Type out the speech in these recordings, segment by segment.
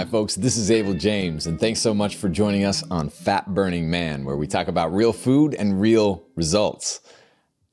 folks, this is Abel James, and thanks so much for joining us on Fat Burning Man, where we talk about real food and real results.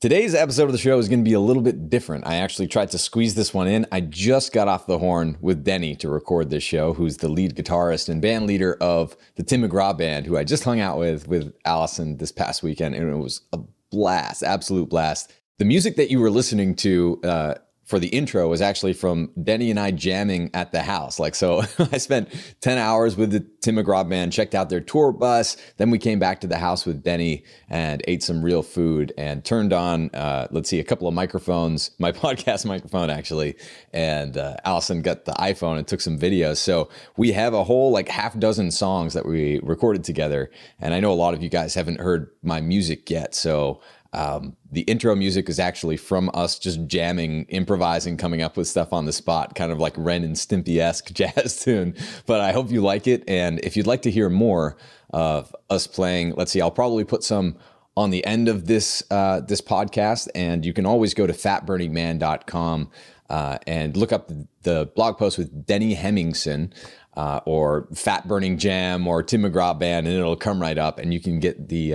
Today's episode of the show is going to be a little bit different. I actually tried to squeeze this one in. I just got off the horn with Denny to record this show, who's the lead guitarist and band leader of the Tim McGraw band, who I just hung out with Allison this past weekend, and it was a blast, absolute blast. The music that you were listening to for the intro was actually from Denny and I jamming at the house. So I spent 10 hours with the Tim McGraw band, checked out their tour bus. Then we came back to the house with Denny and ate some real food and turned on, a couple of microphones, my podcast microphone actually. And Allison got the iPhone and took some videos. So we have a whole half dozen songs that we recorded together. And I know a lot of you guys haven't heard my music yet. So the intro music is actually from us just jamming, improvising, coming up with stuff on the spot, kind of like Ren and Stimpy-esque jazz tune. But I hope you like it. And if you'd like to hear more of us playing, I'll probably put some on the end of this podcast. And you can always go to fatburningman.com and look up the blog post with Denny Hemington. Or Fat Burning Jam or Tim McGraw Band, and it'll come right up, and you can get the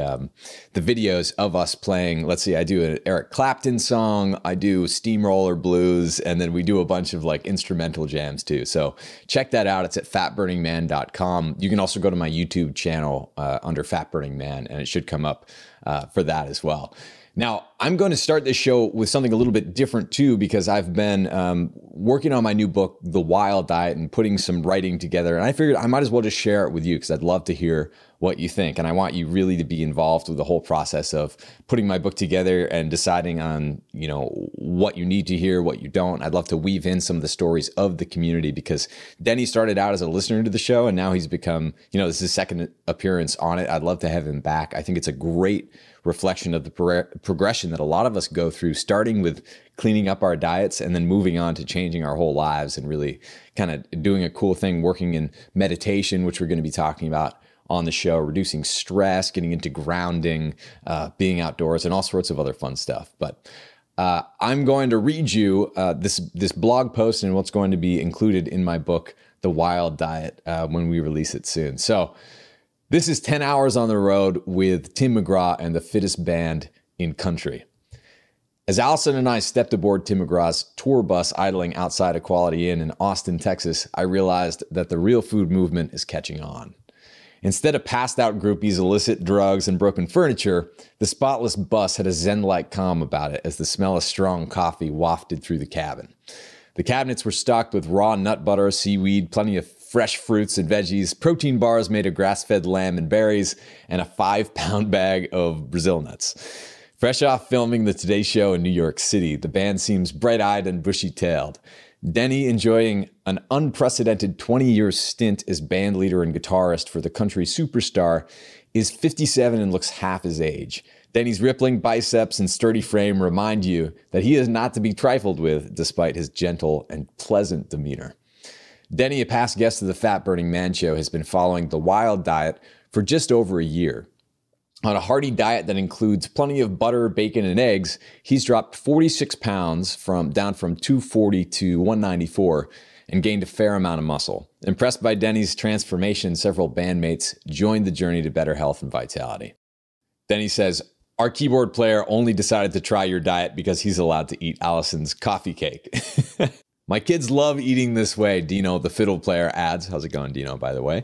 videos of us playing. I do an Eric Clapton song, I do Steamroller Blues, and then we do a bunch of instrumental jams too. So check that out. It's at fatburningman.com. You can also go to my YouTube channel under Fat Burning Man, and it should come up for that as well. Now, I'm going to start this show with something a little bit different too, because I've been working on my new book, The Wild Diet, and putting some writing together. And I figured I might as well just share it with you because I'd love to hear what you think. And I want you really to be involved with the whole process of putting my book together and deciding on, what you need to hear, what you don't. I'd love to weave in some of the stories of the community because Denny started out as a listener to the show, and now he's become, this is his second appearance on it. I'd love to have him back. I think it's a great reflection of the progression that a lot of us go through, starting with cleaning up our diets and then moving on to changing our whole lives and really kind of doing a cool thing, working in meditation, which we're going to be talking about on the show, reducing stress, getting into grounding, being outdoors, and all sorts of other fun stuff. But I'm going to read you this blog post and what's going to be included in my book, The Wild Diet, when we release it soon. So this is 10 hours on the road with Tim McGraw and the fittest band in country. As Allison and I stepped aboard Tim McGraw's tour bus idling outside Equality Inn in Austin, Texas, I realized that the real food movement is catching on. Instead of passed out groupies, illicit drugs, and broken furniture, the spotless bus had a zen-like calm about it as the smell of strong coffee wafted through the cabin. The cabinets were stocked with raw nut butter, seaweed, plenty of fresh fruits and veggies, protein bars made of grass-fed lamb and berries, and a 5-pound bag of Brazil nuts. Fresh off filming the Today Show in New York City, the band seems bright-eyed and bushy-tailed. Denny enjoying an unprecedented 20-year stint as band leader and guitarist for the country superstar is 57 and looks half his age. Denny's rippling biceps and sturdy frame remind you that he is not to be trifled with despite his gentle and pleasant demeanor. Denny, a past guest of the Fat Burning Man show, has been following the Wild Diet for just over a year. On a hearty diet that includes plenty of butter, bacon, and eggs, he's dropped 46 pounds down from 240 to 194 and gained a fair amount of muscle. Impressed by Denny's transformation, several bandmates joined the journey to better health and vitality. Denny says, "Our keyboard player only decided to try your diet because he's allowed to eat Allison's coffee cake." "My kids love eating this way," Dino, the fiddle player, adds. How's it going, Dino, by the way?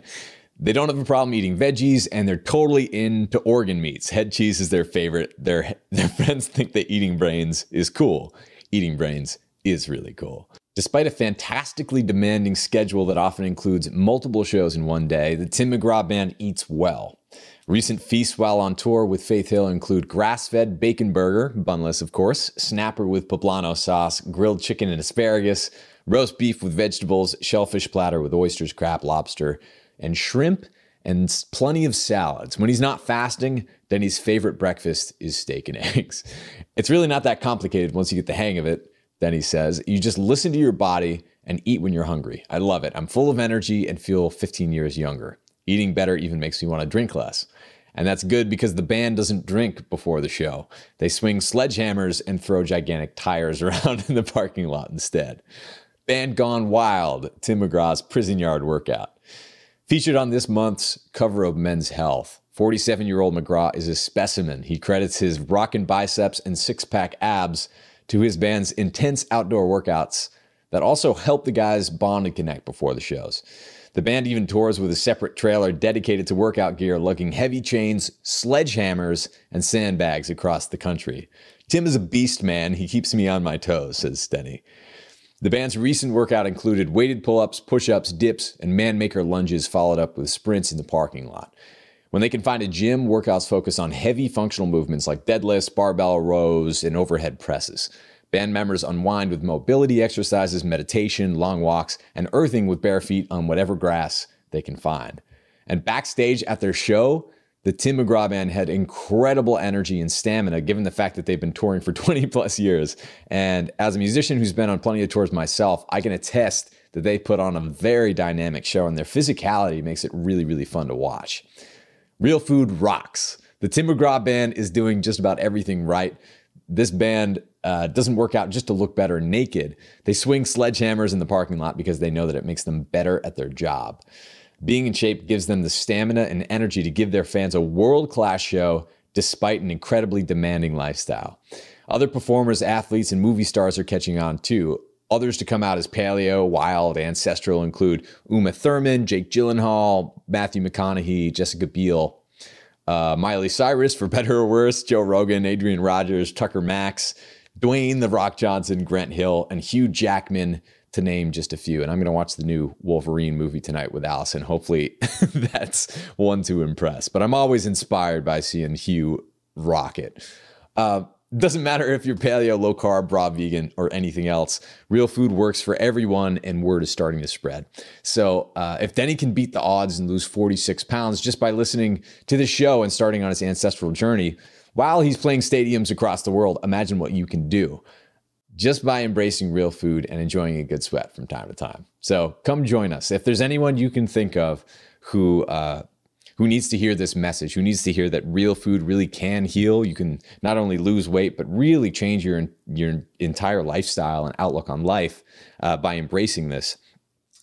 "They don't have a problem eating veggies, and they're totally into organ meats. Head cheese is their favorite. Their friends think that eating brains is cool. Eating brains is really cool." Despite a fantastically demanding schedule that often includes multiple shows in one day, the Tim McGraw Band eats well. Recent feasts while on tour with Faith Hill include grass-fed bacon burger, bunless of course, snapper with poblano sauce, grilled chicken and asparagus, roast beef with vegetables, shellfish platter with oysters, crab, lobster, and shrimp, and plenty of salads. When he's not fasting, Denny's favorite breakfast is steak and eggs. "It's really not that complicated once you get the hang of it," Denny says. "You just listen to your body and eat when you're hungry. I love it. I'm full of energy and feel 15 years younger. Eating better even makes me want to drink less." And that's good because the band doesn't drink before the show. They swing sledgehammers and throw gigantic tires around in the parking lot instead. Band gone wild, Tim McGraw's prison yard workout. Featured on this month's cover of Men's Health, 47-year-old McGraw is a specimen. He credits his rockin' biceps and six-pack abs to his band's intense outdoor workouts that also help the guys bond and connect before the shows. The band even tours with a separate trailer dedicated to workout gear, lugging heavy chains, sledgehammers, and sandbags across the country. Tim is a beast, man. He keeps me on my toes, says Denny. The band's recent workout included weighted pull-ups, push-ups, dips, and man-maker lunges followed up with sprints in the parking lot. When they can find a gym, workouts focus on heavy functional movements like deadlifts, barbell rows, and overhead presses. Band members unwind with mobility exercises, meditation, long walks, and earthing with bare feet on whatever grass they can find. And backstage at their show, the Tim McGraw Band had incredible energy and stamina given the fact that they've been touring for 20 plus years. And as a musician who's been on plenty of tours myself, I can attest that they put on a very dynamic show, and their physicality makes it really, really fun to watch. Real food rocks. The Tim McGraw Band is doing just about everything right. This band doesn't work out just to look better naked. They swing sledgehammers in the parking lot because they know that it makes them better at their job. Being in shape gives them the stamina and energy to give their fans a world-class show despite an incredibly demanding lifestyle. Other performers, athletes, and movie stars are catching on too. Others to come out as paleo, wild, ancestral include Uma Thurman, Jake Gyllenhaal, Matthew McConaughey, Jessica Biel, Miley Cyrus, for better or worse, Joe Rogan, Adrian Rogers, Tucker Max, Dwayne "The Rock" Johnson, Grant Hill, and Hugh Jackman, to name just a few. And I'm going to watch the new Wolverine movie tonight with Allison. Hopefully that's one to impress. But I'm always inspired by seeing Hugh rock it. Doesn't matter if you're paleo, low carb, raw vegan, or anything else. Real food works for everyone, and word is starting to spread. So if Denny can beat the odds and lose 46 pounds just by listening to the show and starting on his ancestral journey while he's playing stadiums across the world, imagine what you can do just by embracing real food and enjoying a good sweat from time to time. So come join us. If there's anyone you can think of who needs to hear this message, who needs to hear that real food really can heal, you can not only lose weight, but really change your entire lifestyle and outlook on life by embracing this,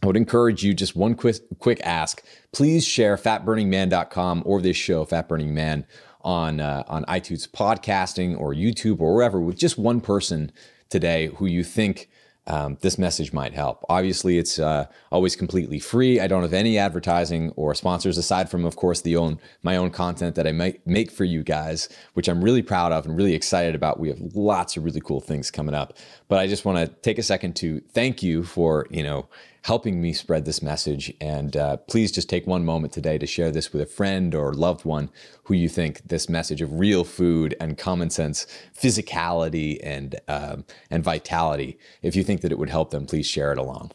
I would encourage you, just one quick ask. Please share fatburningman.com or this show, Fat Burning Man, on iTunes podcasting or YouTube or wherever, with just one person today who you think this message might help. Obviously, it's always completely free. I don't have any advertising or sponsors aside from, of course, my own content that I make for you guys, which I'm really proud of and really excited about. We have lots of really cool things coming up. But I just want to take a second to thank you for, helping me spread this message. And please just take one moment today to share this with a friend or loved one who you think this message of real food and common sense, physicality and vitality, if you think that it would help them, please share it along.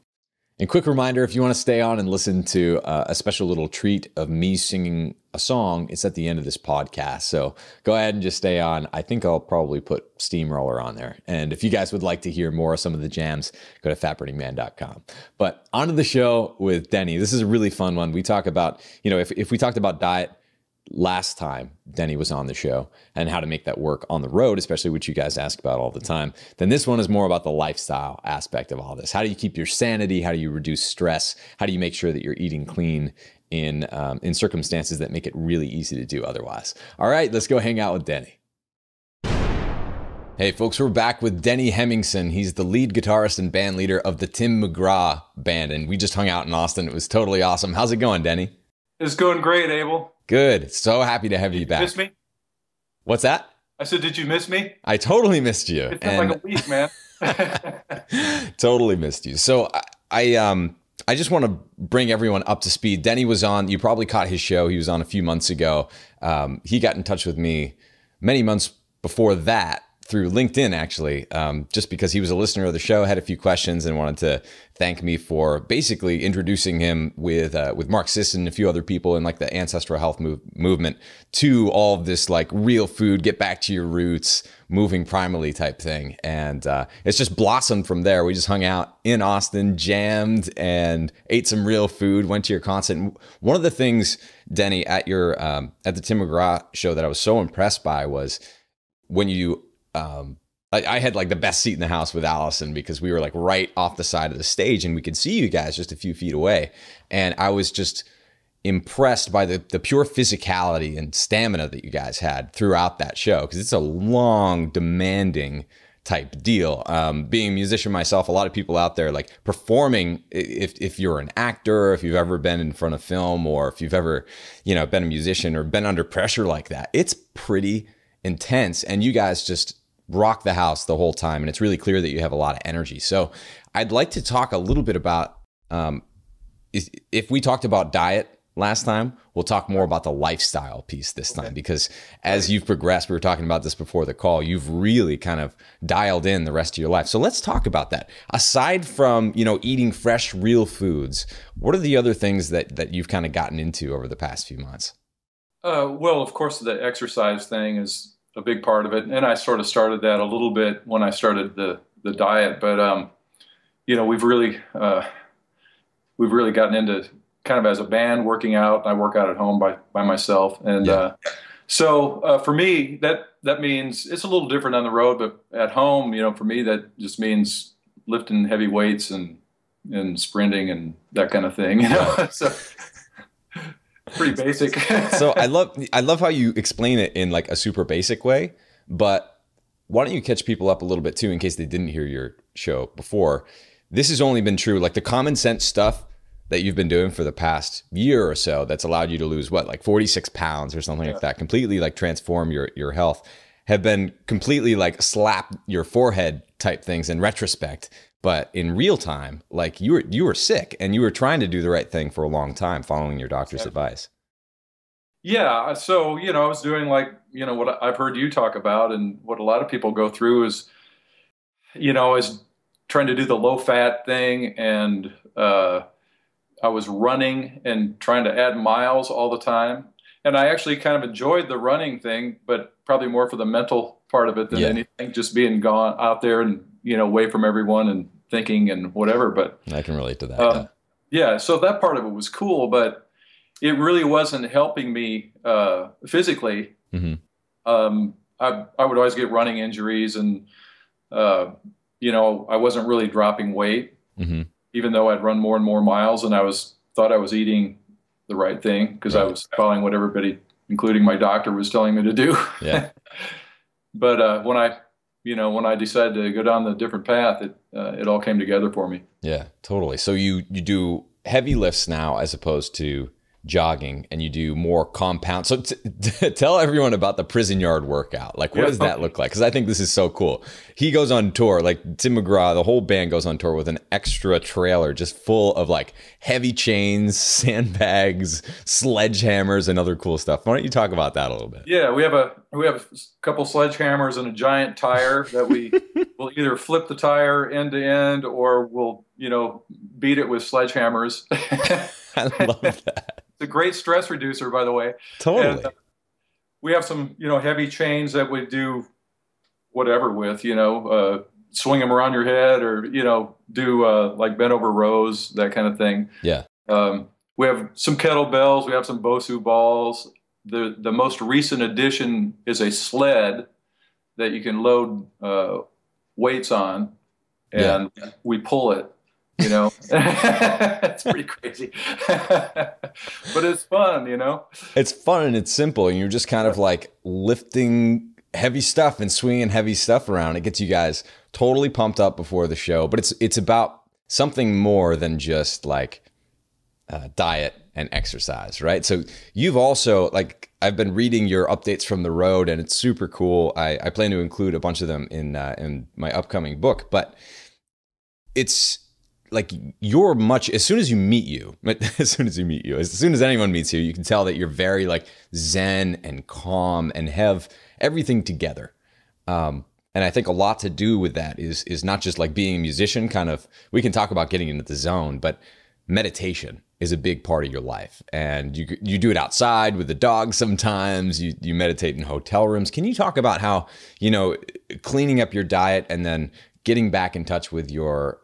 And quick reminder, if you want to stay on and listen to a special little treat of me singing a song, it's at the end of this podcast. So go ahead and just stay on. I think I'll probably put Steamroller on there. And if you guys would like to hear more of some of the jams, go to fatburningman.com. But on to the show with Denny. This is a really fun one. We talk about, if we talked about diet last time Denny was on the show and how to make that work on the road, especially what you guys ask about all the time, then this one is more about the lifestyle aspect of all this. How do you keep your sanity? How do you reduce stress? How do you make sure that you're eating clean in circumstances that make it really easy to do otherwise? All right, let's go hang out with Denny. Hey folks, we're back with Denny Hemington. He's the lead guitarist and band leader of the Tim McGraw Band, and we just hung out in Austin. It was totally awesome. How's it going, Denny? It's going great, Abel. Good. So happy to have you back. Miss me? What's that? I said, did you miss me? I totally missed you. It's been like a week, man. Totally missed you. So I just want to bring everyone up to speed. Denny was on, you probably caught his show. He was on a few months ago. He got in touch with me many months before that through LinkedIn, actually, just because he was a listener of the show, had a few questions, and wanted to thank me for basically introducing him with Mark Sisson and a few other people in like the ancestral health movement to all of this like real food, get back to your roots, moving primally type thing. And it's just blossomed from there. We just hung out in Austin, jammed, and ate some real food, went to your concert. And one of the things, Denny, at the Tim McGraw show that I was so impressed by was when you I had like the best seat in the house with Allison because we were like right off the side of the stage and we could see you guys just a few feet away. And I was just impressed by the pure physicality and stamina that you guys had throughout that show, because it's a long, demanding type deal. Being a musician myself, a lot of people out there like performing, if you're an actor, if you've ever been in front of film, or if you've ever, been a musician or been under pressure like that, it's pretty intense. And you guys just rock the house the whole time. And it's really clear that you have a lot of energy. So I'd like to talk a little bit about, if we talked about diet last time, we'll talk more about the lifestyle piece this time, because as you've progressed, we were talking about this before the call, you've really kind of dialed in the rest of your life. So let's talk about that. Aside from, eating fresh, real foods, what are the other things that you've kind of gotten into over the past few months? Well, of course, the exercise thing is a big part of it. And I sort of started that a little bit when I started the diet. But, we've really gotten into kind of as a band working out. I work out at home by myself. And so for me, that means it's a little different on the road, but at home, for me, that just means lifting heavy weights and sprinting and that kind of thing. So pretty basic. So I love how you explain it in like a super basic way, but why don't you catch people up a little bit too, in case they didn't hear your show before. This has only been true, like the common sense stuff that you've been doing for the past year or so that's allowed you to lose like 46 pounds or something like that, completely like transform your health, have been completely like slap your forehead type things in retrospect. But in real time, like you were sick and you were trying to do the right thing for a long time, following your doctor's advice. Yeah. So, I was doing like, what I've heard you talk about, and what a lot of people go through is, is trying to do the low fat thing. And, I was running and trying to add miles all the time. And I actually kind of enjoyed the running thing, but probably more for the mental part of it than anything, just being gone out there and, away from everyone and thinking and whatever. But I can relate to that. So that part of it was cool, but it really wasn't helping me physically. Mm-hmm. I would always get running injuries, and, I wasn't really dropping weight. Mm-hmm. Even though I'd run more and more miles, and thought I was eating the right thing, because I was following what everybody, including my doctor, was telling me to do. Yeah. But when I decided to go down the different path, it all came together for me. Yeah, totally. So you do heavy lifts now as opposed to jogging, and you do more compound. So tell everyone about the prison yard workout. Like, what does that look like? Because I think this is so cool. He goes on tour, like Tim McGraw, the whole band goes on tour with an extra trailer just full of like heavy chains, sandbags, sledgehammers, and other cool stuff. Why don't you talk about that a little bit? Yeah, we have a couple sledgehammers and a giant tire that we will either flip the tire end to end, or we'll beat it with sledgehammers. I love that. It's a great stress reducer, by the way. Totally. And, we have some, heavy chains that we do whatever with, swing them around your head, or, do like bent over rows, that kind of thing. Yeah. We have some kettlebells. We have some Bosu balls. The most recent addition is a sled that you can load weights on, and we pull it. It's pretty crazy, but it's fun, It's fun and it's simple, and you're just kind of like lifting heavy stuff and swinging heavy stuff around. It gets you guys totally pumped up before the show, but it's about something more than just like diet and exercise, right? So you've also, like, I've been reading your updates from the road, and it's super cool. I plan to include a bunch of them in my upcoming book, but it's like you're much, as soon as anyone meets you, you can tell that you're very like zen and calm and have everything together. And I think a lot to do with that is not just like being a musician, kind of, we can talk about getting into the zone, but meditation is a big part of your life. And you do it outside with the dog sometimes, you meditate in hotel rooms. Can you talk about how, cleaning up your diet and then getting back in touch with your,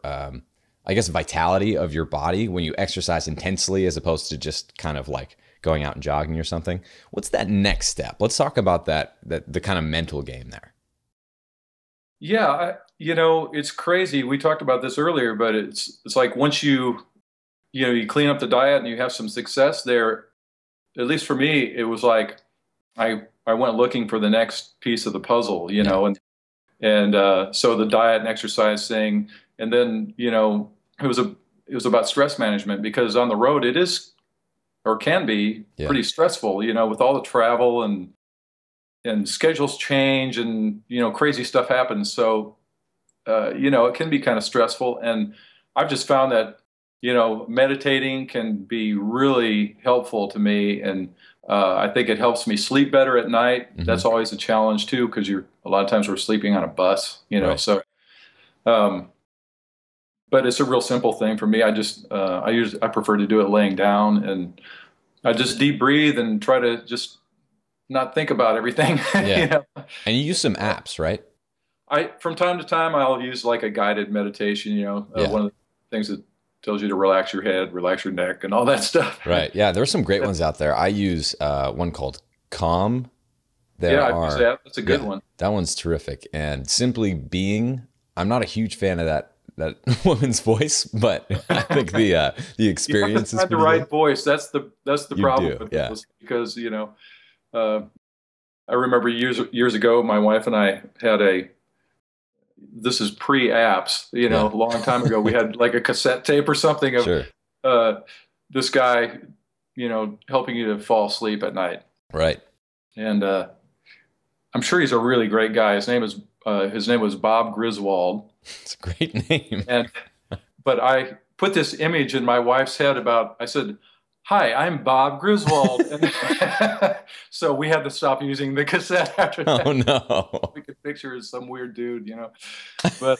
I guess, vitality of your body when you exercise intensely, as opposed to just kind of like going out and jogging or something? What's that next step? Let's talk about that the kind of mental game there. Yeah, it's crazy. We talked about this earlier, but it's like once you you clean up the diet and you have some success there. At least for me, it was like I went looking for the next piece of the puzzle, Yeah. and so the diet and exercise thing, and then it was about stress management, because on the road it is, or can be, Yeah. pretty stressful, with all the travel, and schedules change, and crazy stuff happens. So it can be kind of stressful, and I've just found that meditating can be really helpful to me, and I think it helps me sleep better at night. Hmm. That's always a challenge too, because you're a lot of times we're sleeping on a bus, Right. so um, but it's a real simple thing for me. I prefer to do it laying down, and I just deep breathe and try to just not think about everything. Yeah. you know And you use some apps, right? I From time to time I'll use like a guided meditation, Yeah. one of the things that tells you to relax your head, relax your neck, and all that stuff. Right. Yeah. There's some great ones out there. I use one called Calm. There Yeah, I've used are, that. That's a good yeah, one. that one's terrific. And simply being, I'm not a huge fan of that woman's voice, but I think the You have to experience is find the pretty good. right voice. That's the You problem do. with Yeah. those, because uh, I remember years ago, my wife and I had this is pre-apps, a Yeah. long time ago. We had like a cassette tape or something of Sure. uh, this guy, helping you to fall asleep at night. Right. And I'm sure he's a really great guy. His name was Bob Griswold. It's a great name. And but I put this image in my wife's head I said, "Hi, I'm Bob Griswold." And so we had to stop using the cassette after Oh that. no. We could picture as some weird dude. But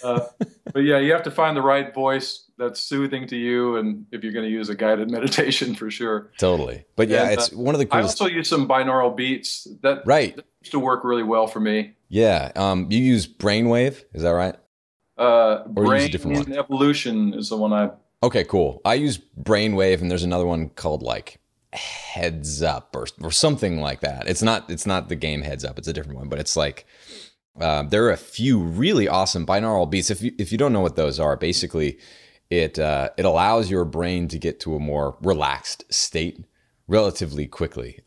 but yeah, you have to find the right voice that's soothing to you, and if you're going to use a guided meditation, for sure. Totally. But yeah, And it's one of the I coolest. also use some binaural beats Right. that used to work really well for me. Yeah. You use Brainwave, is that right? Or you use a Brain different one? Evolution is the one I. Okay, cool. I use Brainwave, and there's another one called like Heads Up or something like that. It's not the game Heads Up. It's a different one, but it's like there are a few really awesome binaural beats. If you don't know what those are, basically it allows your brain to get to a more relaxed state relatively quickly.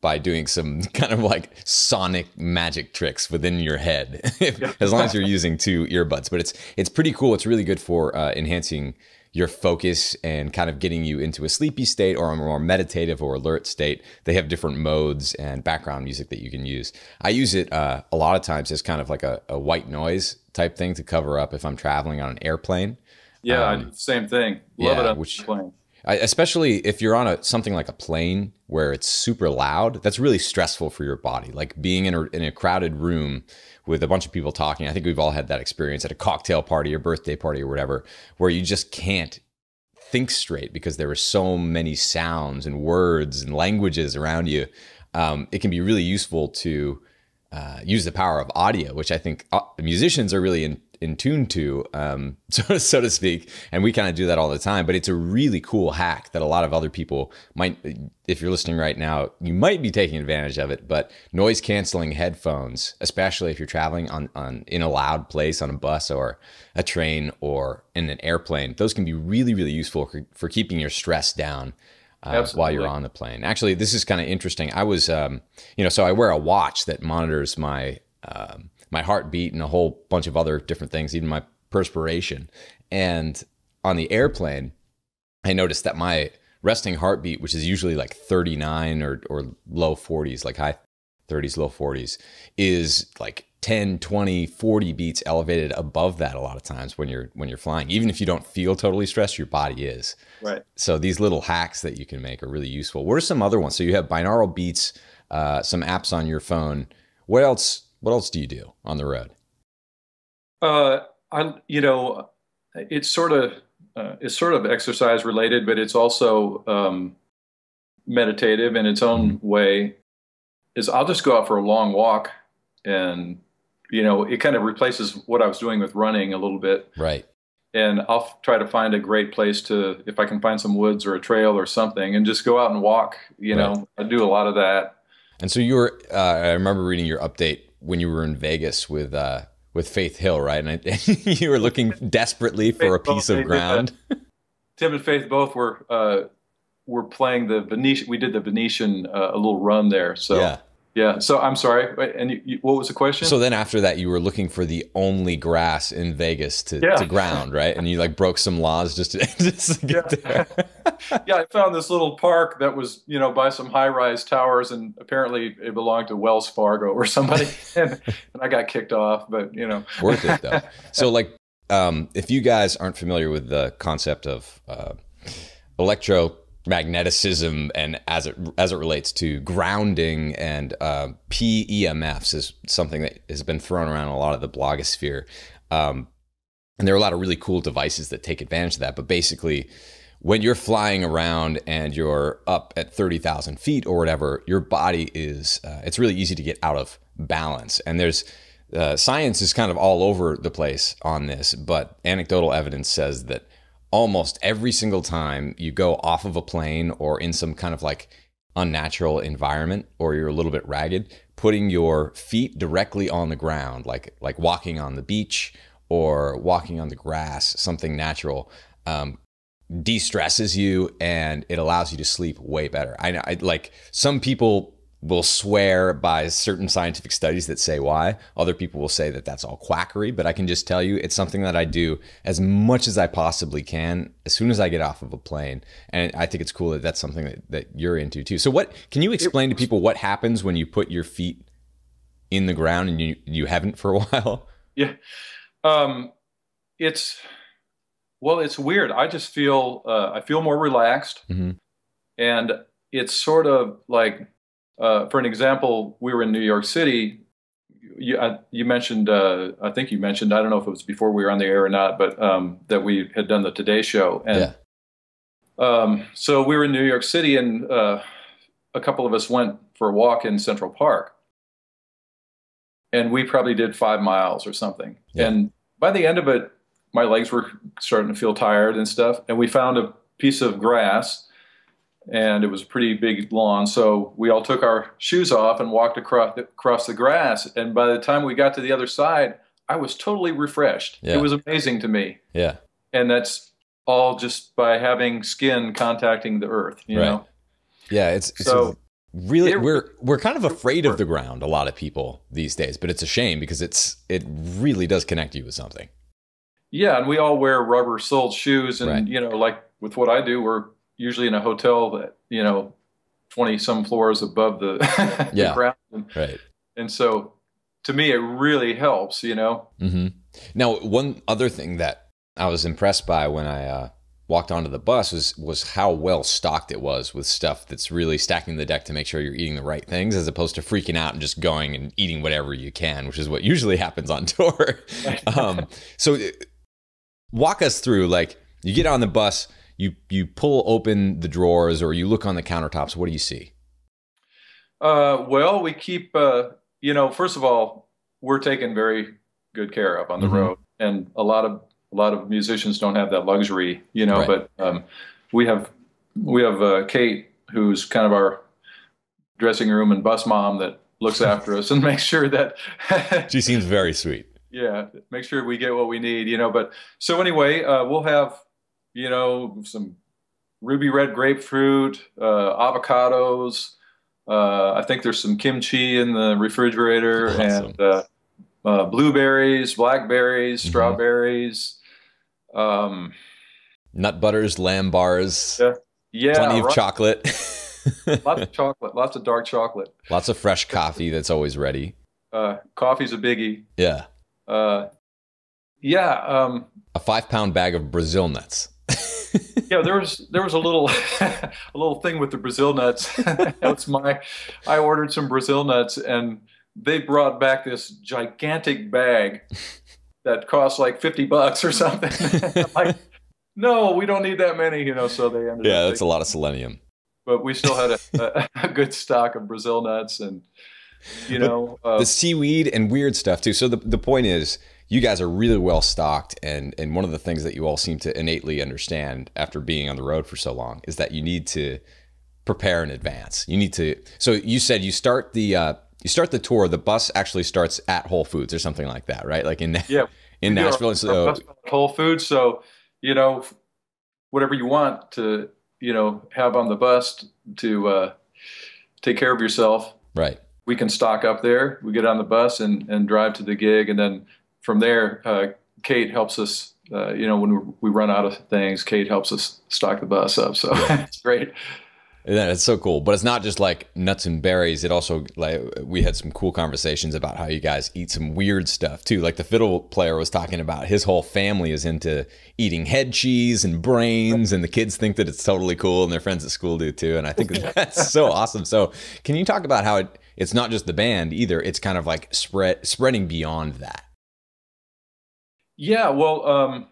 By doing some kind of like sonic magic tricks within your head, as long as you're using two earbuds. But it's pretty cool. It's really good for enhancing your focus and kind of getting you into a sleepy state or a more meditative or alert state. They have different modes and background music that you can use. I use it a lot of times as kind of like a white noise type thing to cover up if I'm traveling on an airplane. Yeah, I do the same thing. Love Yeah, it on which the plane. especially if you're on something like a plane where it's super loud, that's really stressful for your body. Like being in a crowded room with a bunch of people talking. I think we've all had that experience at a cocktail party or birthday party or whatever, where you just can't think straight because there are so many sounds and words and languages around you. It can be really useful to use the power of audio, which I think musicians are really in tune to, so to speak. And we kind of do that all the time, but it's a really cool hack that a lot of other people might, if you're listening right now, you might be taking advantage of it. But noise canceling headphones, especially if you're traveling in a loud place on a bus or a train or in an airplane, those can be really, really useful for keeping your stress down. While you're on the plane. Actually, this is kind of interesting. I was, so I wear a watch that monitors my my heartbeat and a whole bunch of other different things, even my perspiration. And on the airplane, I noticed that my resting heartbeat, which is usually like 39 or low 40s, like high 30s, low 40s, is like 10, 20, 40 beats elevated above that a lot of times when you're flying. Even if you don't feel totally stressed, your body is. Right. So these little hacks that you can make are really useful. What are some other ones? So you have binaural beats, some apps on your phone. What else do you do on the road? It's sort of exercise related, but it's also meditative in its own way. Is I'll just go out for a long walk, and it kind of replaces what I was doing with running a little bit. Right. And I'll try to find a great place if I can find some woods or a trail or something, and just go out and walk. Right. I do a lot of that. And so you were, I remember reading your update when you were in Vegas with Faith Hill, right? And you were looking desperately for a piece of ground. Tim and Faith both were playing the Venetian. We did the Venetian a little run there. So Yeah. yeah. So I'm sorry. And what was the question? So then after that, you were looking for the only grass in Vegas to ground, right? And you like broke some laws just to get there. Yeah, I found this little park that was, by some high-rise towers, and apparently it belonged to Wells Fargo or somebody, and I got kicked off. But Worth it though. So like, if you guys aren't familiar with the concept of electromagneticism and as it relates to grounding and PEMFs is something that has been thrown around a lot of the blogosphere. And there are a lot of really cool devices that take advantage of that. But basically, when you're flying around and you're up at 30,000 feet or whatever, your body is, it's really easy to get out of balance. And there's science is kind of all over the place on this, but anecdotal evidence says that almost every single time you go off of a plane or in some kind of like unnatural environment, or you're a little bit ragged, putting your feet directly on the ground, like walking on the beach or walking on the grass, something natural, de-stresses you and it allows you to sleep way better. I like some people will swear by certain scientific studies that say why. Other people will say that that's all quackery, but I can just tell you it's something that I do as much as I possibly can as soon as I get off of a plane. And I think it's cool that that's something that you're into too. So what can you explain to people what happens when you put your feet in the ground and you haven't for a while? Yeah. It's weird. I just feel I feel more relaxed. Mm-hmm. And it's sort of like, for an example, we were in New York City. You mentioned, I think you mentioned, I don't know if it was before we were on the air or not, but that we had done the Today Show. And so we were in New York City, and a couple of us went for a walk in Central Park. And we probably did 5 miles or something. Yeah. And by the end of it, my legs were starting to feel tired and stuff. And we found a piece of grass, and it was a pretty big lawn. So we all took our shoes off and walked across the grass. And by the time we got to the other side, I was totally refreshed. Yeah. It was amazing to me. Yeah. And that's all just by having skin contacting the earth, you know? Yeah. It's really, we're kind of afraid of the ground, a lot of people these days, but it's a shame because it really does connect you with something. Yeah. And we all wear rubber-soled shoes, and, like with what I do, we're usually in a hotel that, 20 some floors above the, the ground. And so to me, it really helps, Mm-hmm. Now, one other thing that I was impressed by when I walked onto the bus was how well stocked it was with stuff that's really stacking the deck to make sure you're eating the right things, as opposed to freaking out and just going and eating whatever you can, which is what usually happens on tour. So walk us through, like, you get on the bus, you pull open the drawers or you look on the countertops. What do you see? Well, we keep, first of all, we're taken very good care of on the road, and a lot of musicians don't have that luxury, but we have Kate, who's kind of our dressing room and bus mom, that looks after us and makes sure that she seems very sweet. Yeah, make sure we get what we need, but so anyway, we'll have some ruby red grapefruit, avocados. I think there's some kimchi in the refrigerator. Awesome. And blueberries, blackberries, strawberries, nut butters, lamb bars. Yeah, plenty of chocolate. Lots of chocolate, lots of dark chocolate. Lots of fresh coffee that's always ready. Coffee's a biggie. Yeah. A 5-pound bag of Brazil nuts. Yeah, there was a little a little thing with the Brazil nuts. I ordered some Brazil nuts, and they brought back this gigantic bag that cost like $50 or something. I'm like, no, we don't need that many, So they ended up. Yeah, that's a lot of selenium. But we still had a good stock of Brazil nuts, and the seaweed and weird stuff too. So the point is, you guys are really well stocked, and one of the things that you all seem to innately understand after being on the road for so long is that you need to prepare in advance. You need to. So you said you start the tour. The bus actually starts at Whole Foods or something like that, right? Like in Nashville. So Whole Foods. So whatever you want to, have on the bus to take care of yourself. Right. We can stock up there. We get on the bus and drive to the gig, and then from there, Kate helps us. When we run out of things, Kate helps us stock the bus up. So it's great. Yeah, it's so cool. But it's not just like nuts and berries. It also, like, we had some cool conversations about how you guys eat some weird stuff too. Like the fiddle player was talking about his whole family is into eating head cheese and brains, and the kids think that it's totally cool, and their friends at school do too. And I think that's so awesome. So can you talk about how it's not just the band either? It's kind of like spreading beyond that. Yeah, well,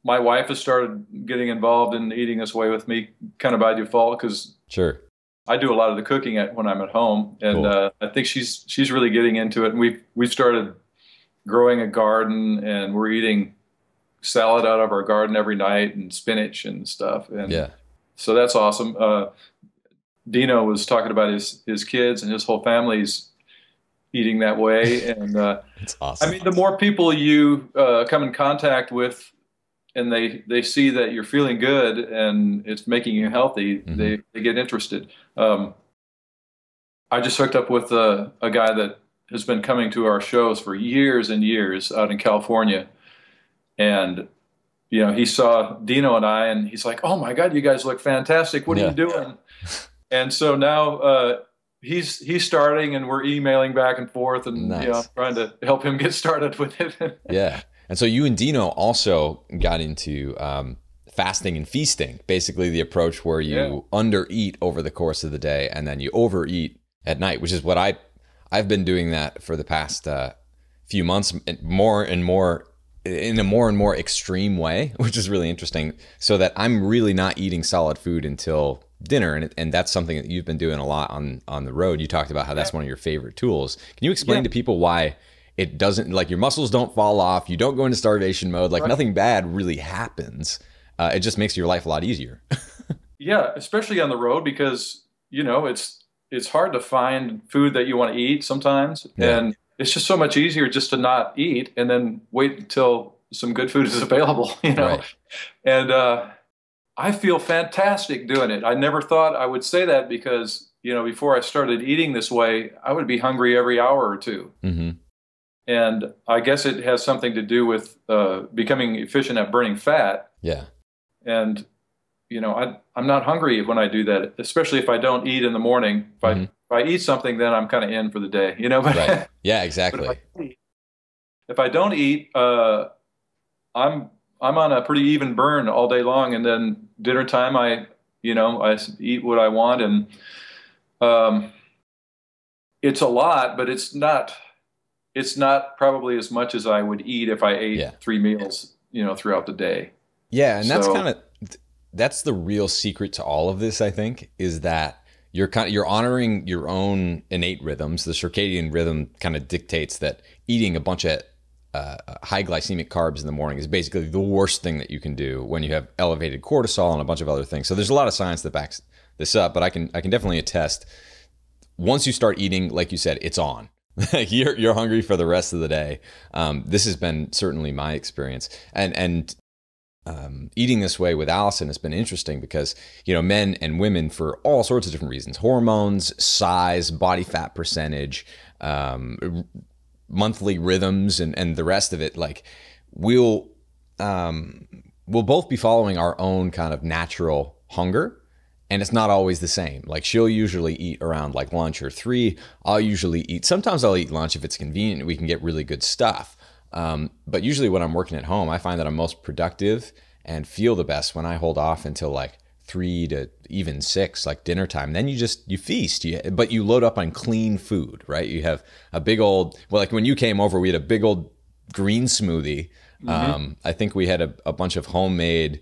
my wife has started getting involved in eating this way with me, kind of by default, because Sure. I do a lot of the cooking when I'm at home, and Cool. I think she's really getting into it. And we've started growing a garden, and we're eating salad out of our garden every night and spinach and stuff. And Yeah. so that's awesome. Dino was talking about his kids and his whole family's eating that way, and It's awesome. I mean, the more people you come in contact with, and they see that you're feeling good and it's making you healthy, Mm-hmm. they get interested. I just hooked up with a guy that has been coming to our shows for years and years out in California, and he saw Dino and I, and he's like, "Oh my God, you guys look fantastic! What are Yeah. you doing?" And so now he's starting, and we're emailing back and forth, and Nice. I'm trying to help him get started with it. Yeah. And so you and Dino also got into fasting and feasting, basically the approach where you undereat over the course of the day and then you overeat at night, which is what I've been doing that for the past few months, more and more in a more and more extreme way, which is really interesting, so that I'm really not eating solid food until dinner. And that's something that you've been doing a lot on the road. You talked about how that's one of your favorite tools. Can you explain to people why it doesn't, like, your muscles don't fall off, you don't go into starvation mode, like nothing bad really happens. It just makes your life a lot easier. Yeah, especially on the road, because it's hard to find food that you want to eat sometimes, and it's just so much easier just to not eat and then wait until some good food is available. Right. And I feel fantastic doing it. I never thought I would say that, because before I started eating this way, I would be hungry every hour or two. Mm-hmm. And I guess it has something to do with becoming efficient at burning fat. Yeah. And, I'm not hungry when I do that, especially if I don't eat in the morning. If I eat something, then I'm kind of in for the day, But, Right. Yeah, exactly. but if I don't eat, I'm on a pretty even burn all day long. And then dinner time, I eat what I want. And it's a lot, but it's not probably as much as I would eat if I ate 3 meals, throughout the day. Yeah, and that's the real secret to all of this, I think, is that you're honoring your own innate rhythms. The circadian rhythm kind of dictates that eating a bunch of high glycemic carbs in the morning is basically the worst thing that you can do when you have elevated cortisol and a bunch of other things. So there's a lot of science that backs this up, but I can definitely attest, once you start eating, like you said, it's on. You're hungry for the rest of the day. This has been certainly my experience, and eating this way with Allison has been interesting because men and women, for all sorts of different reasons, hormones, size, body fat percentage, monthly rhythms, and the rest of it, like we'll both be following our own kind of natural hunger. And it's not always the same. Like, she'll usually eat around like lunch or 3. I'll usually eat, sometimes I'll eat lunch if it's convenient. We can get really good stuff. But usually when I'm working at home, I find that I'm most productive and feel the best when I hold off until like 3 to even 6, like dinner time. Then you feast, but you load up on clean food, right? You have a big old, well, like when you came over, we had a big old green smoothie. I think we had a bunch of homemade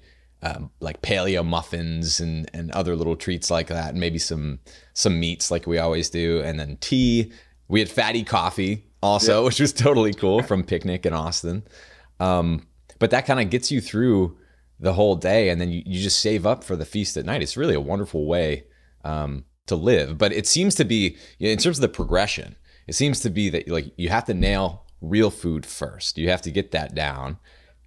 like paleo muffins and other little treats like that, and maybe some meats like we always do, and then tea. We had fatty coffee also, which was totally cool, from Picnic in Austin. But that kind of gets you through the whole day, and then you just save up for the feast at night. It's really a wonderful way to live. But it seems to be, in terms of the progression, it seems to be that like you have to nail real food first. You have to get that down.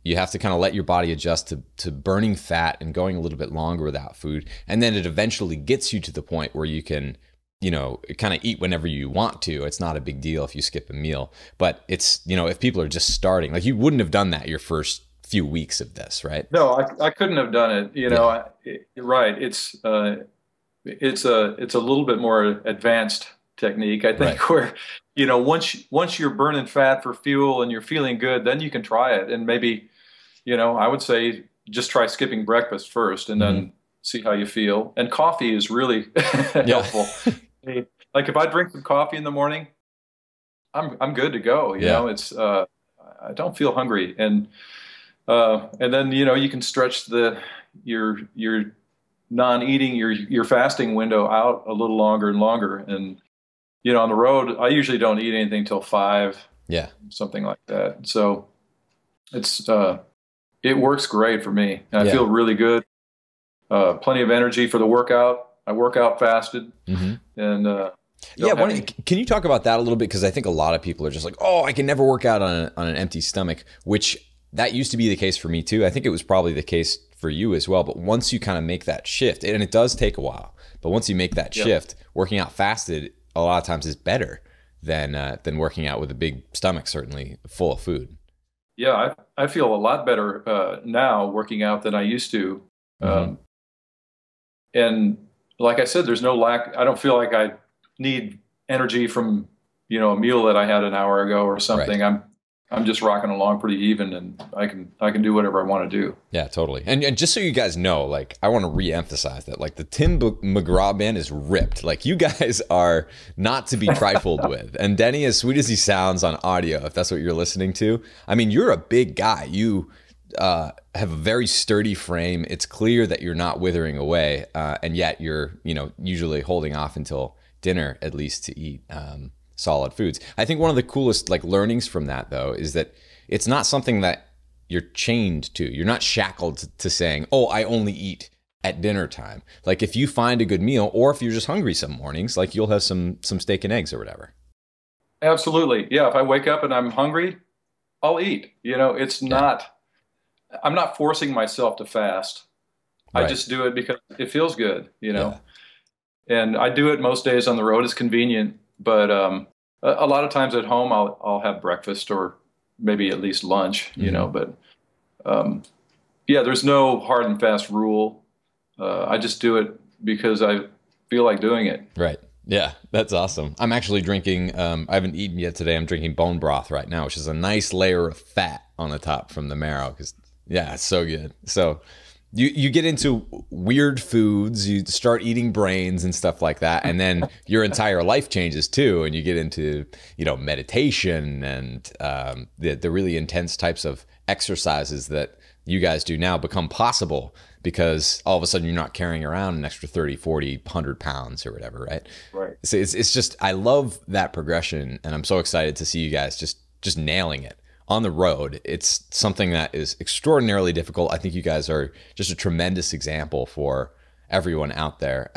You have to kind of let your body adjust to burning fat and going a little bit longer without food. And then it eventually gets you to the point where you can, kind of eat whenever you want to. It's not a big deal if you skip a meal. But it's, if people are just starting, like you wouldn't have done that your first few weeks of this, right? No, I couldn't have done it. You're right. It's a little bit more advanced technique, I think, Right. where, once you're burning fat for fuel and you're feeling good, then you can try it. And maybe, I would say just try skipping breakfast first and then see how you feel. And coffee is really helpful. Like if I drink some coffee in the morning, I'm good to go. You know, it's I don't feel hungry, and then you can stretch your non-eating, your fasting window out a little longer and longer. And on the road, I usually don't eat anything till 5, something like that. So it works great for me, and I feel really good. Plenty of energy for the workout. I work out fasted, and can you talk about that a little bit? Because I think a lot of people are just like, oh, I can never work out on an empty stomach, which that used to be the case for me too. I think it was probably the case for you as well. But once you kind of make that shift, and it does take a while, but once you make that shift, working out fasted a lot of times is better than working out with a big stomach, certainly full of food. Yeah, I feel a lot better now working out than I used to. And like I said, there's no lack. I don't feel like I need energy from, a meal that I had an hour ago or something. Right. I'm just rocking along pretty even, and I can do whatever I want to do. Yeah, totally. And just so you guys know, like, I want to reemphasize that, like, the Tim McGraw band is ripped. Like, you guys are not to be trifled with. And Denny, as sweet as he sounds on audio, if that's what you're listening to, I mean, you're a big guy. You have a very sturdy frame. It's clear that you're not withering away, and yet you're, usually holding off until dinner at least to eat solid foods. I think one of the coolest learnings from that, though, is that it's not something that you're chained to. You're not shackled to saying, oh, I only eat at dinner time. Like if you find a good meal, or if you're just hungry some mornings, like you'll have some steak and eggs or whatever. Absolutely. Yeah. If I wake up and I'm hungry, I'll eat. It's not, I'm not forcing myself to fast. I just do it because it feels good, and I do it most days on the road. It's convenient. But a lot of times at home, I'll have breakfast or maybe at least lunch, But there's no hard and fast rule. I just do it because I feel like doing it. Right. Yeah, that's awesome. I'm actually drinking. I haven't eaten yet today. I'm drinking bone broth right now, which is a nice layer of fat on the top from the marrow. Because it's so good. So. You get into weird foods, you start eating brains and stuff like that, and then your entire life changes too, and you get into meditation and the really intense types of exercises that you guys do now become possible because all of a sudden you're not carrying around an extra 30, 40, 100 pounds or whatever, right? Right. So it's just, I love that progression, and I'm so excited to see you guys just nailing it. On the road, it's something that is extraordinarily difficult. I think you guys are just a tremendous example for everyone out there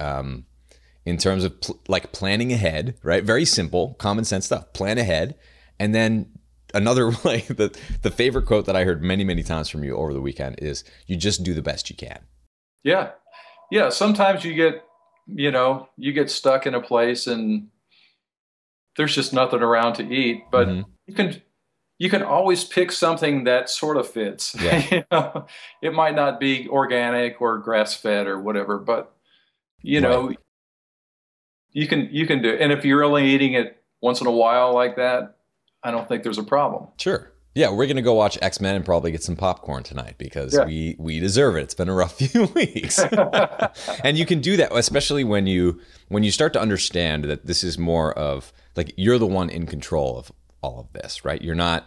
in terms of planning ahead, right? Very simple, common sense stuff. Plan ahead. And then another the favorite quote that I heard many, many times from you over the weekend is you just do the best you can. Yeah. Yeah. Sometimes you get stuck in a place and there's just nothing around to eat, but you can always pick something that sort of fits. Yeah. It might not be organic or grass-fed or whatever, but you can do it. And if you're only eating it once in a while like that, I don't think there's a problem. Sure. Yeah, we're gonna go watch X-Men and probably get some popcorn tonight because we deserve it. It's been a rough few weeks, and you can do that, especially when you start to understand that this is more of you're the one in control of all of this, right? You're not,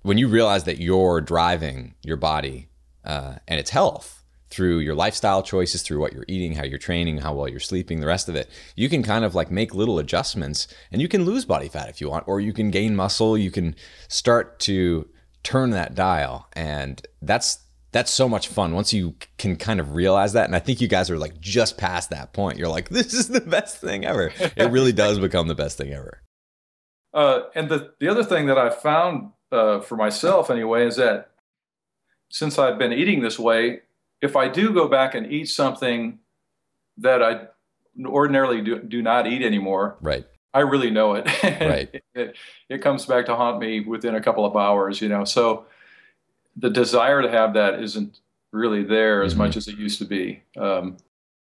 when you realize that you're driving your body and its health through your lifestyle choices, through what you're eating, how you're training, how well you're sleeping, the rest of it, you can kind of make little adjustments and you can lose body fat if you want, or you can gain muscle. You can start to turn that dial. And that's so much fun once you can kind of realize that. And I think you guys are just past that point. You're like, this is the best thing ever. It really does become the best thing ever. And the other thing that I found for myself anyway is that since I've been eating this way, if I do go back and eat something that I ordinarily do not eat anymore, Right. I really know it. Right. It comes back to haunt me within a couple of hours, you know. So the desire to have that isn't really there as Hmm. much as it used to be.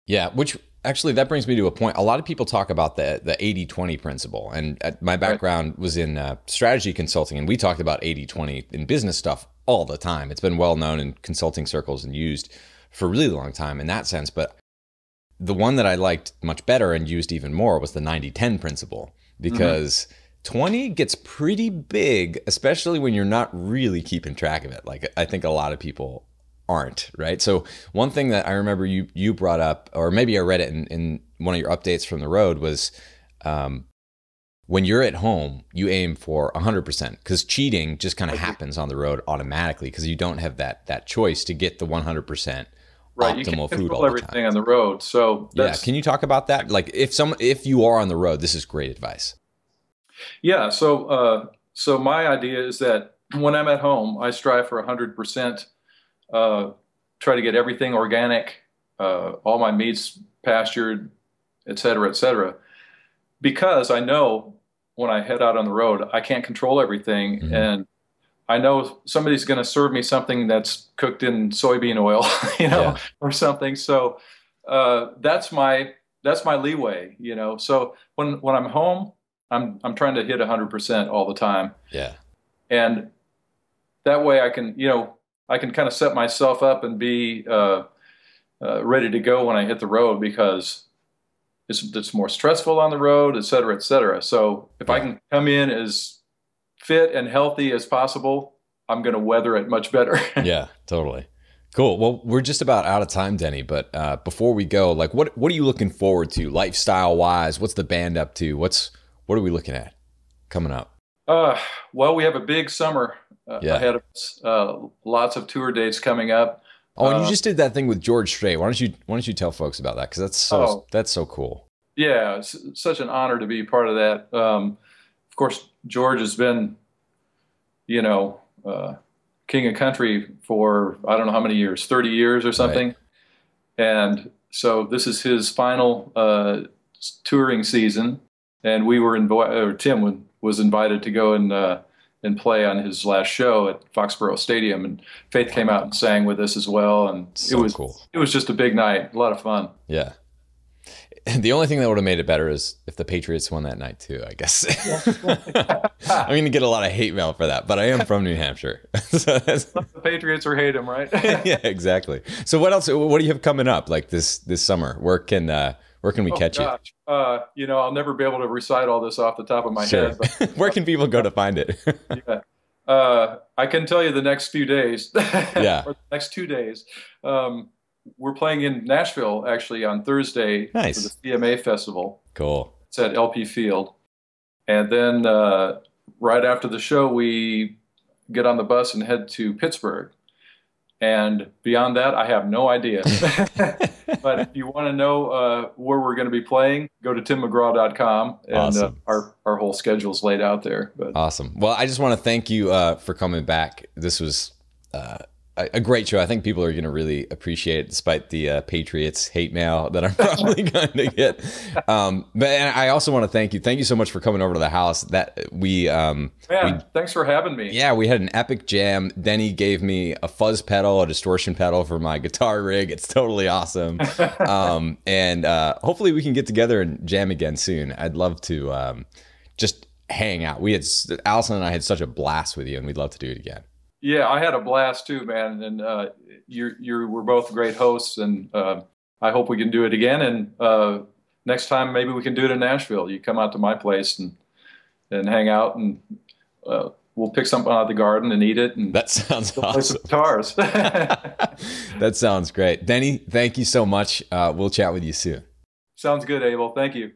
Yeah, which actually that brings me to a point. A lot of people talk about the 80/20 principle. And my Right. background was in strategy consulting, and we talked about 80/20 in business stuff all the time. It's been well known in consulting circles and used for a really long time in that sense. But the one that I liked much better and used even more was the 90/10 principle, Hmm. because 20 gets pretty big, especially when you're not really keeping track of it. Like I think a lot of people aren't, right? So one thing that I remember you brought up, or maybe I read it in one of your updates from the road, was um, when you're at home, you aim for 100%, because cheating just kind of happens on the road automatically because you don't have that choice to get the 100% Right. You can't optimal food control all the time. everything on the road. So Yeah, can you talk about that? Like if you are on the road, this is great advice. yeah. So my idea is that when I'm at home, I strive for 100%, try to get everything organic, all my meats pastured, et cetera, because I know when I head out on the road, I can't control everything. Hmm. And I know somebody's going to serve me something that's cooked in soybean oil, you know, Yeah, or something. So that's my leeway, you know. So when I'm home, I'm trying to hit 100% all the time, yeah, and that way I can, you know, I can kind of set myself up and be ready to go when I hit the road because it's more stressful on the road, et cetera, et cetera. So if I yeah, can come in as fit and healthy as possible, I'm going to weather it much better. yeah, totally. Cool. Well, we're just about out of time, Denny. But before we go, like, what are you looking forward to, lifestyle wise? What's the band up to? What are we looking at coming up? Uh, well, we have a big summer Yeah. ahead of us. Lots of tour dates coming up. Oh, and you Uh, just did that thing with George Strait. Why don't you tell folks about that? Because oh, that's so cool. yeah, it's such an honor to be part of that. Of course, George has been, you know, king of country for I don't know how many years, 30 years or Right. something. And so this is his final touring season, and we were invited, or was invited to go and play on his last show at Foxborough Stadium, and Faith came out Wow. and sang with us as well, and So cool. it was just a big night, a lot of fun. Yeah. The only thing that would have made it better is if the Patriots won that night too, I guess. I'm going to get a lot of hate mail for that, but I am from New Hampshire. So The Patriots or hate him, right? yeah, exactly. So what else? What do you have coming up like this summer? Where can we Oh catch you? gosh, you know, I'll never be able to recite all this off the top of my Sure. head, but Where can people go to find it? yeah. I can tell you the next few days, or Yeah. the next 2 days. Um, we're playing in Nashville actually on Thursday for the Nice. CMA Festival. Cool. It's at LP Field. And then right after the show, we get on the bus and head to Pittsburgh. And beyond that, I have no idea. But if you want to know where we're going to be playing, go to timmcgraw.com, and Awesome. our whole schedule's laid out there. But Awesome. Well, I just want to thank you for coming back. This was a great show. I think people are going to really appreciate it, despite the Patriots hate mail that I'm probably going to get. But and I also want to thank you. Thank you so much for coming over to the house. That we man, thanks for having me. yeah, we had an epic jam. Denny gave me a fuzz pedal, a distortion pedal for my guitar rig. It's totally awesome. And hopefully we can get together and jam again soon. I'd love to just hang out. Allison and I had such a blast with you, and we'd love to do it again. Yeah, I had a blast too, man. And we're both great hosts, and I hope we can do it again. And next time, maybe we can do it in Nashville. You come out to my place and hang out, and we'll pick something out of the garden and eat it, and That sounds play some awesome. guitars. That sounds great. Denny, thank you so much. We'll chat with you soon. Sounds good, Abel. Thank you.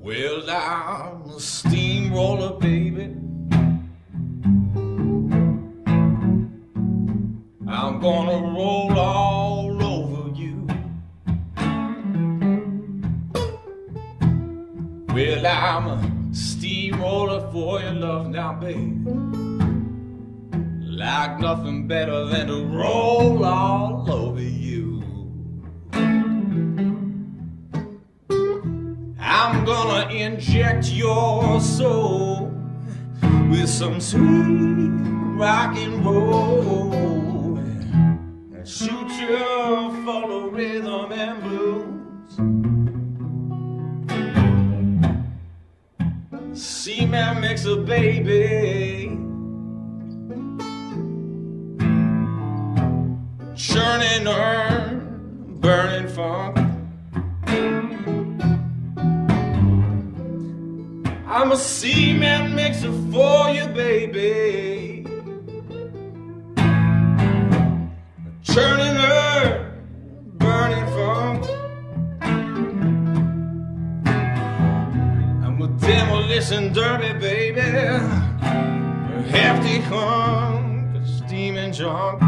Well, I'm a steamroller, baby. I'm gonna roll all over you. Well, I'm a steamroller for your love now, baby. Like nothing better than to roll all over you. I'm gonna inject your soul with some sweet rock and roll, and shoot you full of rhythm and blues. Seaman makes a baby, churning earn, burning funk. I'm a seaman mixer for you, baby. Churning earth, burning funk. I'm a demolition derby, baby. A hefty hunk of steaming junk.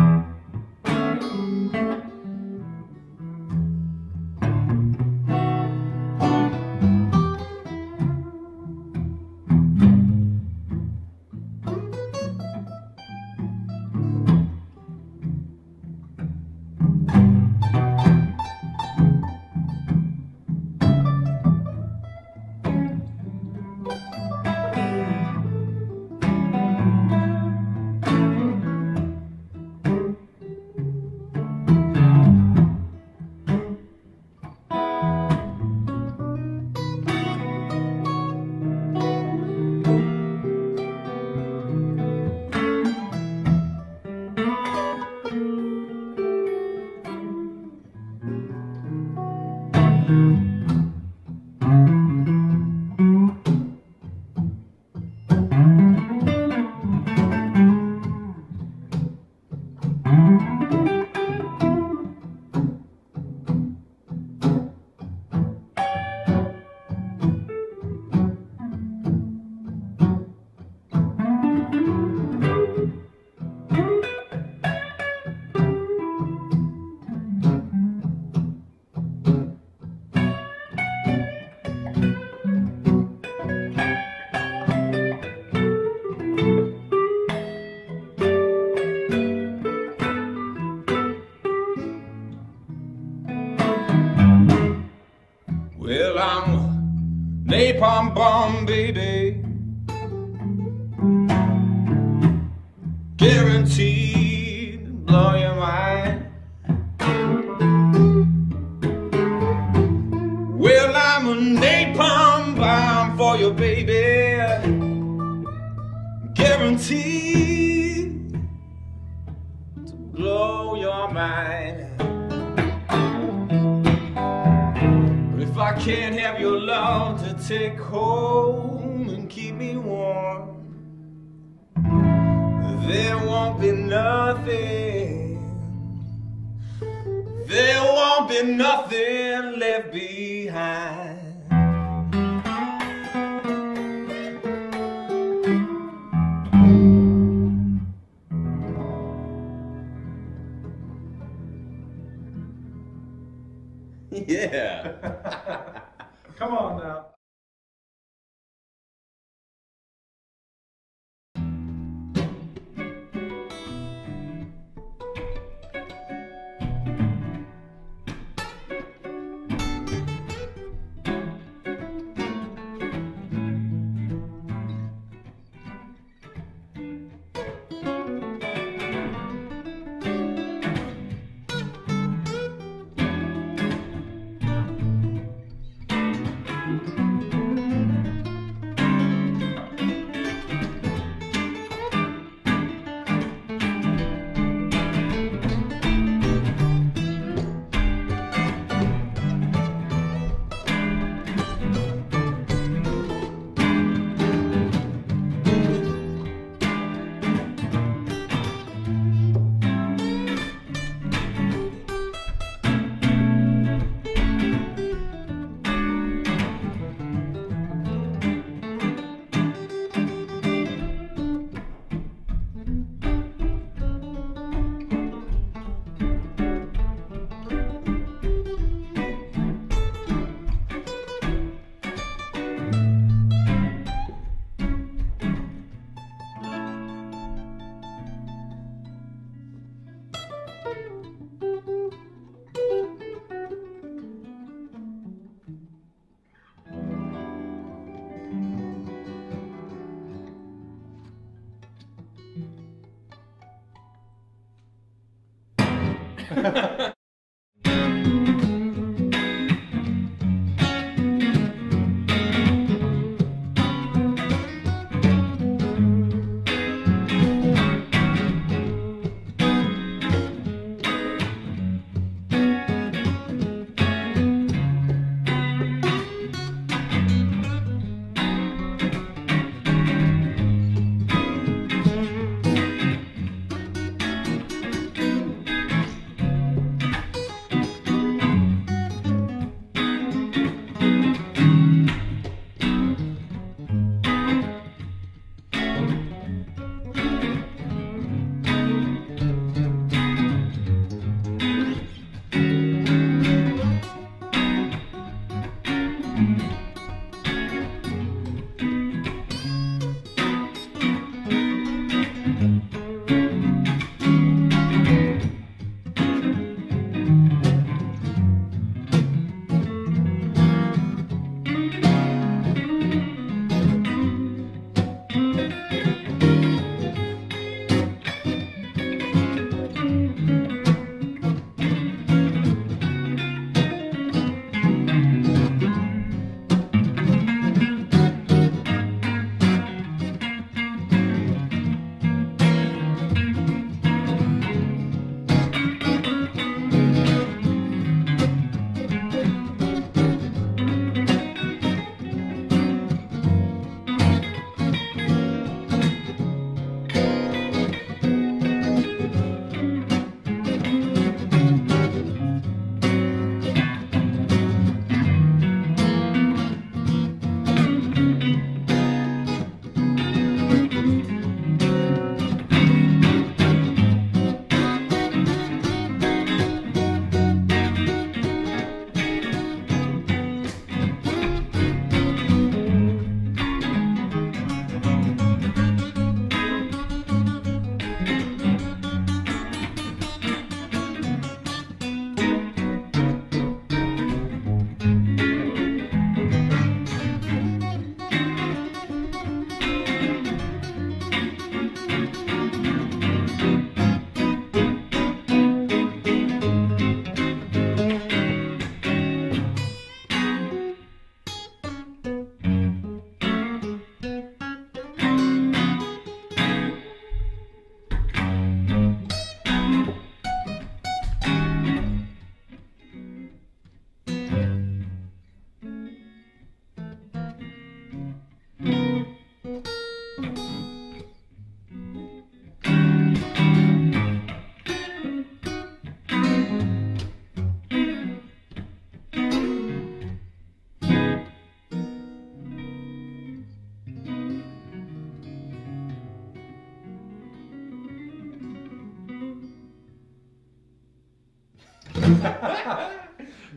Well, I'm a napalm bomb, baby. Guaranteed to blow your mind. Well, I'm a napalm bomb for you, baby. Guaranteed to blow your mind. If I can't have your love to take home and keep me warm, there won't be nothing, there won't be nothing left behind. Yeah. Come on now.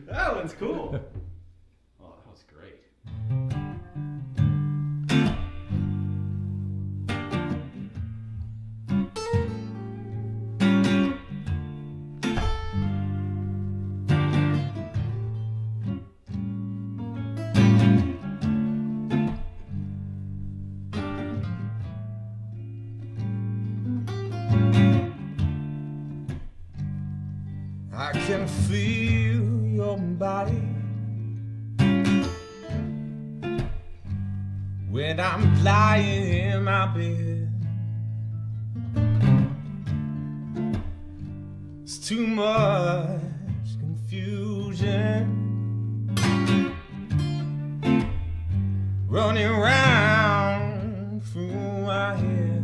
That one's cool. Oh, that was great. I can feel your body when I'm lying in my bed. It's too much confusion running round through my head.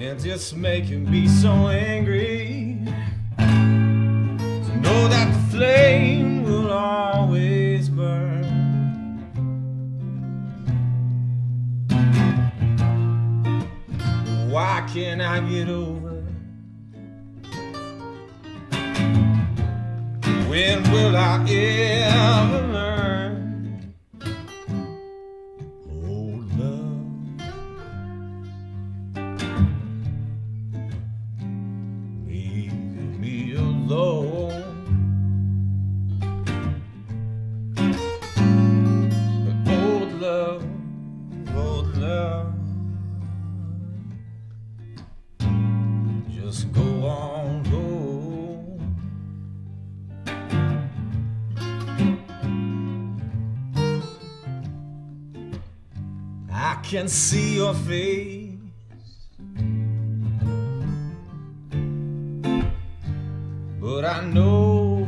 It's just making me so angry to know that the flame will always burn. Why can't I get over? When will I ever learn? Oh, love, leave me alone. But old love, just go I can see your face, but I know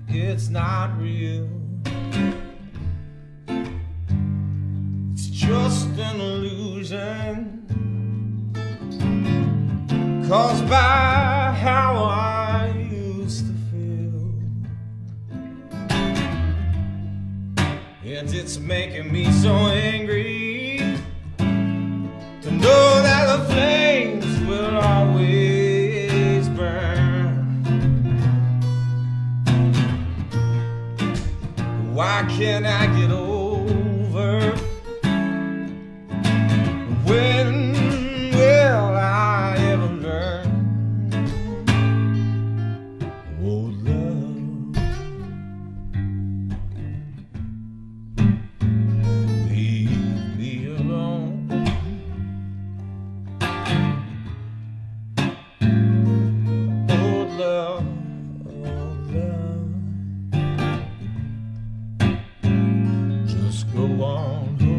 it's not real. It's just an illusion caused by how I used to feel, and it's making me so angry to know that the flames will always burn. Why can't I get over? When will I ever learn? Oh, love, leave me alone. Oh, love, just go on home.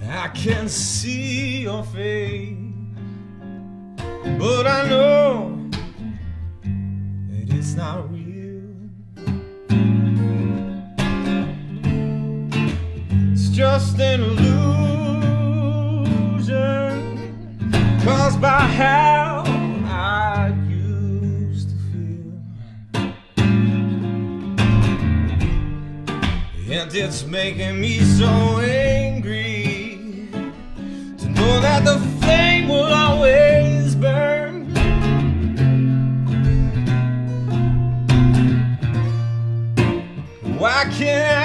I can see your face, but I know that it's not real. It's just an illusion caused by how I used to feel, and it's making me so angry to know that the flame will always burn. Why can't